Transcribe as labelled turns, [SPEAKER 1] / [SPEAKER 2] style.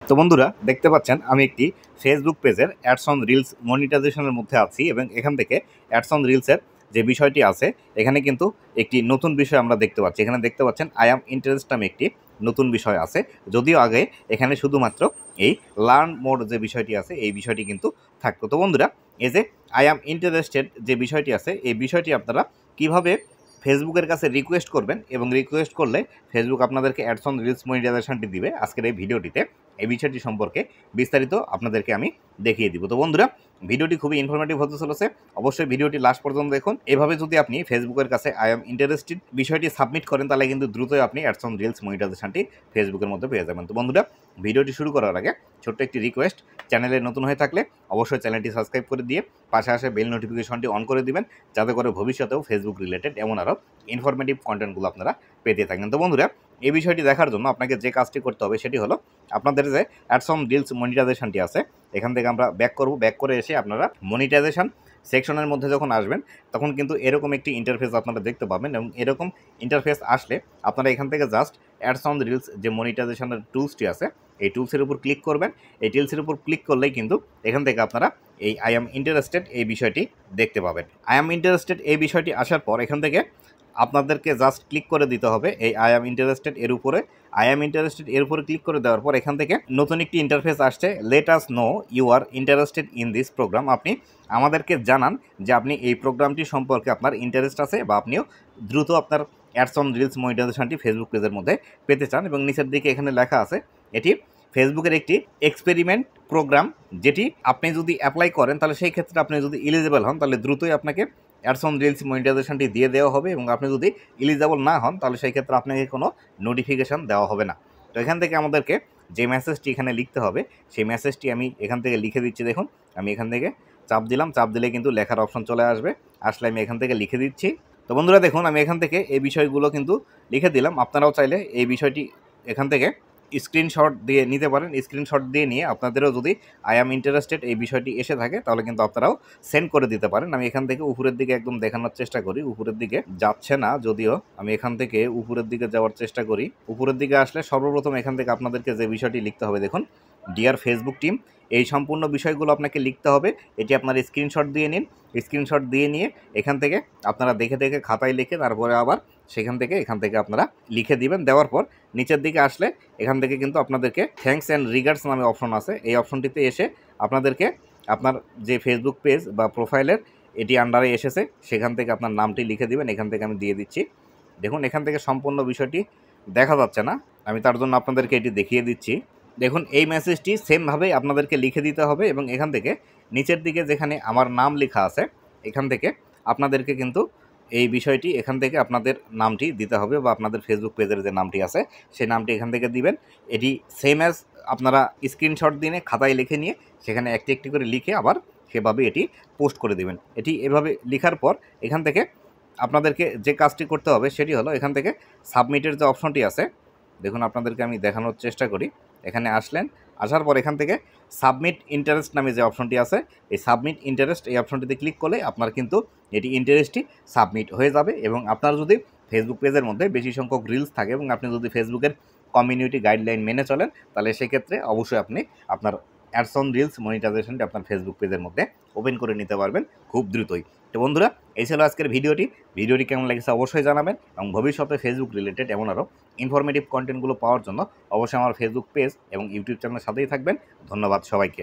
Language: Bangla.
[SPEAKER 1] তো বন্ধুরা দেখতে পাচ্ছেন আমি একটি ফেসবুক পেজের অ্যাডস অন রিলস মনিটাইজেশনের মধ্যে আছি এবং এখান থেকে অ্যাডস অন রিলসের যে বিষয়টি আছে এখানে কিন্তু একটি নতুন বিষয় আমরা দেখতে পাচ্ছি। এখানে দেখতে পাচ্ছেন আই অ্যাম ইন্টারেস্ট নামে একটি নতুন বিষয় আছে, যদিও আগে এখানে শুধুমাত্র এই লার্ন মোড যে বিষয়টি আছে এই বিষয়টি কিন্তু থাকতো। তো বন্ধুরা এই যে আই অ্যাম ইন্টারেস্টেড যে বিষয়টি আছে এই বিষয়টি আপনারা কিভাবে ফেসবুকের কাছে রিকোয়েস্ট করবেন এবং রিকোয়েস্ট করলে ফেসবুক আপনাদেরকে অ্যাডস অন রিলস মনিটাইজেশনটি দিবে, আজকের এই ভিডিওটিতে এই বিষয়টি সম্পর্কে বিস্তারিত আপনাদেরকে আমি দেখিয়ে দিব। তো বন্ধুরা ভিডিওটি খুবই ইনফরমেটিভ হতে চলেছে, অবশ্যই ভিডিওটি লাস্ট পর্যন্ত দেখুন। এভাবে যদি আপনি ফেসবুকের কাছে আই এম ইন্টারেস্টেড বিষয়টি সাবমিট করেন তাহলে কিন্তু দ্রুতই আপনি অ্যাডস অন রিলস মনিটাইজেশনটি ফেসবুকের মধ্যে পেয়ে যাবেন। তো বন্ধুরা ভিডিওটি শুরু করার আগে ছোট্ট একটি রিকোয়েস্ট, চ্যানেলে নতুন হয়ে থাকলে অবশ্যই চ্যানেলটি সাবস্ক্রাইব করে দিয়ে পাশে আসে বেল নোটিফিকেশনটি অন করে দিবেন, যাতে করে ভবিষ্যতেও ফেসবুক রিলেটেড এমন আরও ইনফরমেটিভ কন্টেন্টগুলো আপনারা পেতে থাকেন। তো বন্ধুরা এই বিষয়টি দেখার জন্য আপনাকে যে কাজটি করতে হবে সেটি হলো আপনাদের যে অ্যাডস অন রিলস মনিটাইজেশনটি আছে এখান থেকে আমরা ব্যাক করব। ব্যাক করে এসে আপনারা মনিটাইজেশন সেকশনের মধ্যে যখন আসবেন তখন কিন্তু এরকম একটি ইন্টারফেস আপনারা দেখতে পাবেন এবং এরকম ইন্টারফেস আসলে আপনারা এখান থেকে জাস্ট অ্যাডস অন রিলস যে মনিটাইজেশনের টুলসটি আছে এই টুলসের উপর ক্লিক করবেন। এই টুলসের উপর ক্লিক করলেই কিন্তু এখান থেকে আপনারা এই আই অ্যাম ইন্টারেস্টেড এই বিষয়টি দেখতে পাবেন। আই অ্যাম ইন্টারেস্টেড এই বিষয়টি আসার পর এখান থেকে আপনাদেরকে জাস্ট ক্লিক করে দিতে হবে এই আই অ্যাম ইন্টারেস্টেড এর উপরে। আই অ্যাম ইন্টারেস্টেড এর উপরে ক্লিক করে দেওয়ার পর এখান থেকে নতুন একটি ইন্টারফেস আসছে, let us know you are interested in this program. আপনি আমাদেরকে জানান যে আপনি এই প্রোগ্রামটি সম্পর্কে আপনার ইন্টারেস্ট আছে বা আপনিও দ্রুত আপনার অ্যাডস অন রিলস মনিটাইজেশনটি ফেসবুক পেজের মধ্যে পেতে চান। এবং নিচের দিকে এখানে লেখা আছে এটি ফেসবুকের একটি এক্সপেরিমেন্ট প্রোগ্রাম, যেটি আপনি যদি অ্যাপ্লাই করেন তাহলে সেই ক্ষেত্রে আপনি যদি এলিজিবল হন তাহলে দ্রুতই আপনাকে অ্যাডস অন রিলস মনিটাইজেশনটি দিয়ে দেওয়া হবে এবং আপনি যদি এলিজিবল না হন তাহলে সেই ক্ষেত্রে আপনাকে কোনো নোটিফিকেশান দেওয়া হবে না। তো এখান থেকে আমাদেরকে যে মেসেজটি এখানে লিখতে হবে সেই মেসেজটি আমি এখান থেকে লিখে দিচ্ছি। দেখুন আমি এখান থেকে চাপ দিলাম, চাপ দিলে কিন্তু লেখার অপশন চলে আসবে, আসলে আমি এখান থেকে লিখে দিচ্ছি। তো বন্ধুরা দেখুন আমি এখান থেকে এই বিষয়গুলো কিন্তু লিখে দিলাম। আপনারাও চাইলে এই বিষয়টি এখান থেকে স্ক্রিনশট দিয়ে নিতে পারেন। স্ক্রিনশট দিয়ে নিয়ে আপনাদেরও যদি আই অ্যাম ইন্টারেস্টেড এই বিষয়টি এসে থাকে তাহলে কিন্তু আপনারাও সেন্ড করে দিতে পারেন। আমি এখান থেকে উপরের দিকে একদম দেখানোর চেষ্টা করি, উপরের দিকে যাচ্ছে না যদিও, আমি এখান থেকে উপরের দিকে যাওয়ার চেষ্টা করি। উপরের দিকে আসলে সর্বপ্রথম এখান থেকে আপনাদেরকে যে বিষয়টি লিখতে হবে দেখুন ডিয়ার ফেসবুক টিম, এই সম্পূর্ণ বিষয়গুলো আপনাকে লিখতে হবে। এটি আপনার স্ক্রিনশট দিয়ে নিন, স্ক্রিনশট দিয়ে নিয়ে এখান থেকে আপনারা দেখে দেখে খাতায় লিখে তারপরে আবার সেখান থেকে এখান থেকে আপনারা লিখে দিবেন। দেওয়ার পর নিচের দিকে আসলে এখান থেকে কিন্তু আপনাদেরকে থ্যাঙ্কস অ্যান্ড রিগার্ডস নামে অপশন আছে, এই অপশনটিতে এসে আপনাদেরকে আপনার যে ফেসবুক পেজ বা প্রোফাইলের এটি আন্ডারে এসেছে সেখান থেকে আপনার নামটি লিখে দিবেন। এখান থেকে আমি দিয়ে দিচ্ছি। দেখুন এখান থেকে সম্পূর্ণ বিষয়টি দেখা যাচ্ছে না, আমি তার জন্য আপনাদেরকে এটি দেখিয়ে দিচ্ছি। দেখুন এই মেসেজটি সেমভাবেই আপনাদেরকে লিখে দিতে হবে এবং এখান থেকে নিচের দিকে যেখানে আমার নাম লেখা আছে এখান থেকে আপনাদেরকে কিন্তু এই বিষয়টি এখান থেকে আপনাদের নামটি দিতে হবে বা আপনাদের ফেসবুক পেজের যে নামটি আছে সেই নামটি এখান থেকে দিবেন। এটি সেম অ্যাজ আপনারা স্ক্রিনশট দিয়ে খাতায় লিখে নিয়ে সেখানে একটি একটি করে লিখে আবার সেভাবে এটি পোস্ট করে দিবেন। এটি এভাবে লেখার পর এখান থেকে আপনাদেরকে যে কাজটি করতে হবে সেটি হলো এখান থেকে সাবমিটের যে অপশনটি আছে দেখুন আপনাদেরকে আমি দেখানোর চেষ্টা করি। এখানে আসলেন, আসার পর এখান থেকে সাবমিট ইন্টারেস্ট নামে যে অপশনটি আছে এই সাবমিট ইন্টারেস্ট এই অপশনটিতে ক্লিক করলে আপনার কিন্তু এটি ইন্টারেস্টটি সাবমিট হয়ে যাবে। এবং আপনার যদি ফেসবুক পেজের মধ্যে বেশি সংখ্যক রিলস থাকে এবং আপনি যদি ফেসবুকের কমিউনিটি গাইডলাইন মেনে চলেন তাহলে সেক্ষেত্রে অবশ্যই আপনি আপনার অ্যাডস অন রিলস মনিটাইজেশনটি আপনার ফেসবুক পেজের মধ্যে ওপেন করে নিতে পারবেন খুব দ্রুতই। তো বন্ধুরা এই ছিল আজকের ভিডিওটি কেমন লেগেছে অবশ্যই জানাবেন এবং ভবিষ্যতে ফেসবুক রিলেটেড এমন আরও ইনফরমেটিভ কন্টেন্টগুলো পাওয়ার জন্য অবশ্যই আমার ফেসবুক পেজ এবং ইউটিউব চ্যানেলের সাথেই থাকবেন। ধন্যবাদ সবাইকে।